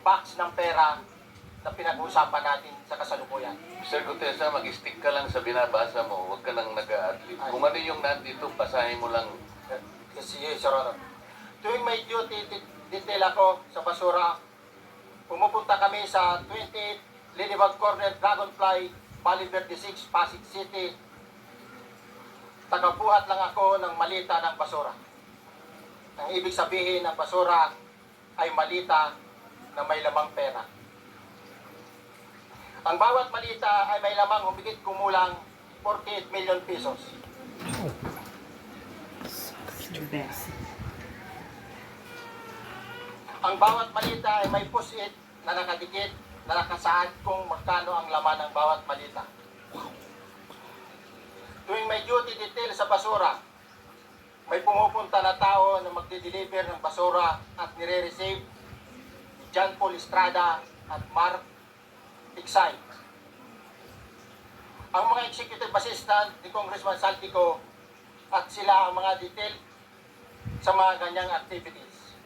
box ng pera na pinag-uusapan natin sa kasalukuyan. Sir Gutesa, mag-stick ka lang sa binabasa mo. Huwag ka nang nag-a-adlib. Kung ano yung nandito, basahin mo lang. Kasi, Sir Honor, tuwing may duty detail ako sa basura, pumupunta kami sa 28 Lilibag Corner, Dragonfly, Bali 36, Pasig City. Tagabuhat lang ako ng malita ng basura. Ang ibig sabihin ng basura ay malita na may lamang pera. Ang bawat malita ay may lamang humigit kumulang 48 million pesos. Ang bawat malita ay may pusit na nakadikit na nakasaad kung magkano ang laman ng bawat malita. Tuwing may duty detail sa basura, may pumupunta na tao na magde-deliver ng basura at nire-receive ni John Paul Estrada at Mark Tiksay. Ang mga executive assistant ni Congressman Saltico at sila ang mga detail sa mga ganyang activities.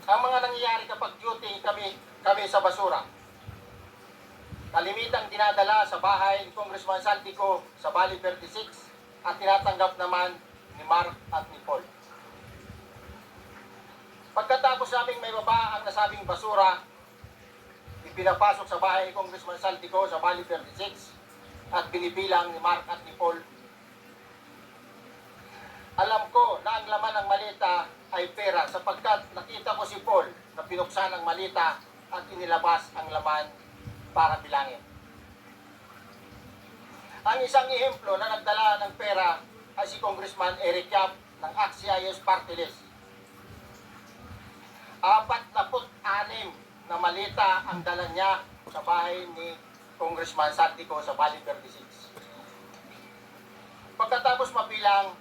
Ang mga nangyayari kapag duty kami sa basura, kalimitang dinadala sa bahay ni Congressman Saltico sa Bali 36 at tinatanggap naman ni Mark at ni Paul. Pagkatapos naming may baba ang nasabing basura, ipinapasok sa bahay ni Congressman Saltico sa Bali 36 at binibilang ni Mark at ni Paul. Alam ko na ang laman ng malita ay pera sapagkat nakita ko si Paul na pinuksan ang malita at inilabas ang laman para bilangin. Ang isang ehemplo na nagdala ng pera ay si Congressman Eric Yap ng Axios Party List. 46 na malita ang dala niya sa bahay ni Congressman Saltico sa Bali 36. Pagkatapos mabilang,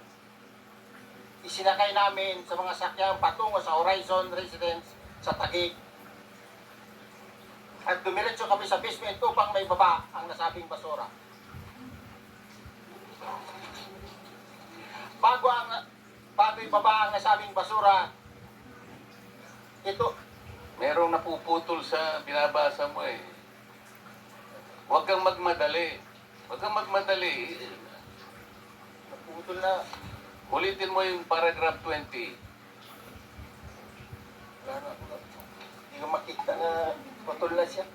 isinakay namin sa mga sakyang patungo sa Horizon Residence sa Taguig. At dumiretso kami sa basement upang may baba ang nasabing basura. Bago ibaba ang nasabing basura, ito, Merong napuputol sa binabasa mo eh. Huwag kang magmadali. Huwag kang magmadali. naputol na, Ulitin mo yung paragraph 20. wala na, hindi ko makita na putol na siya.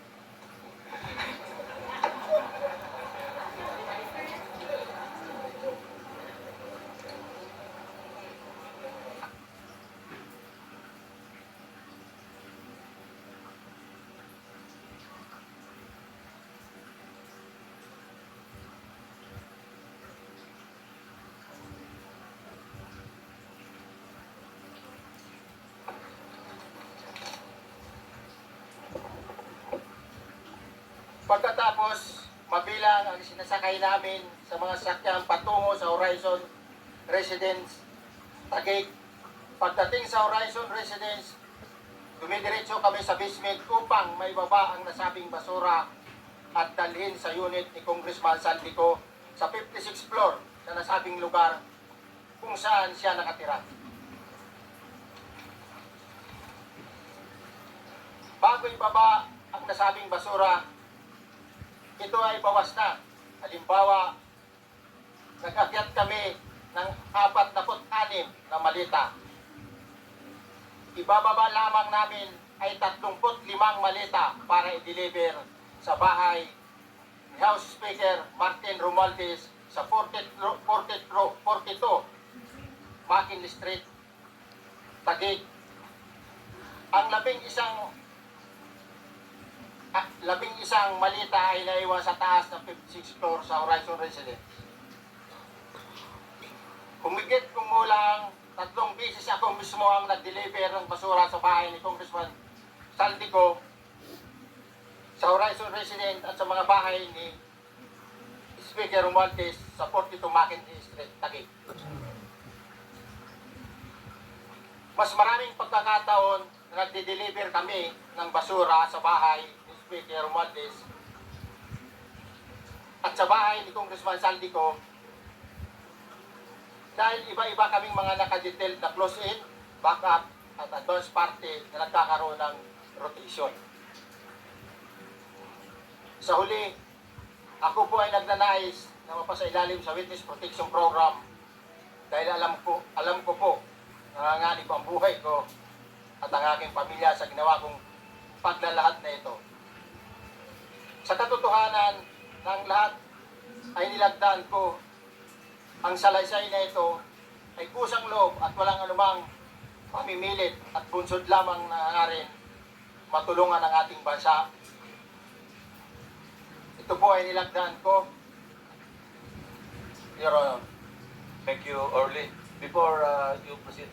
Pagkatapos, mabilang ang sinasakay namin sa mga sakyang patungo sa Horizon Residence, Taguig. Pagdating sa Horizon Residence, dumidiretso kami sa basement upang may baba ang nasabing basura at dalhin sa unit ni Congressman Saltico sa 56th floor sa nasabing lugar kung saan siya nakatira. Bago ibaba ang nasabing basura, ito ay bawas na. Halimbawa, nag-akyat kami ng 46 na malita. Ibababa lamang namin ay 35 malita para i-deliver sa bahay ni House Speaker Martin Romualdez sa 42 McKinley Street, Taguig. Ang labing isang malita ay naiwan sa taas ng 56th floor sa Horizon Residence. Humigit kumulang 3 beses ako mismo ang nag-deliver ng basura sa bahay ni Congressman Saltico sa Horizon Residence at sa mga bahay ni Speaker Romualdez sa 42 McKinley Street, Taguig. Mas maraming pagkakataon na nagde-deliver kami ng basura sa bahay Speaker Romualdez at sa bahay ni Congressman Saltico dahil iba-iba kaming mga nakadetailed na close-in, back-up at advance party na nagkakaroon ng rotation. Sa huli, ako po ay nagnanais na mapasailalim sa Witness Protection Program dahil alam ko po nanganganib ang buhay ko at ang aking pamilya sa ginawa kong paglalahad na ito. Sa katotohanan ng lahat ay nilagdaan ko ang salaysay na ito ay kusang loob at walang anumang pamimilit at bunsod lamang na hangarin matulungan ang ating bansa. Ito po ay nilagdaan ko. Your Honor. Thank you, Orly. Before you proceed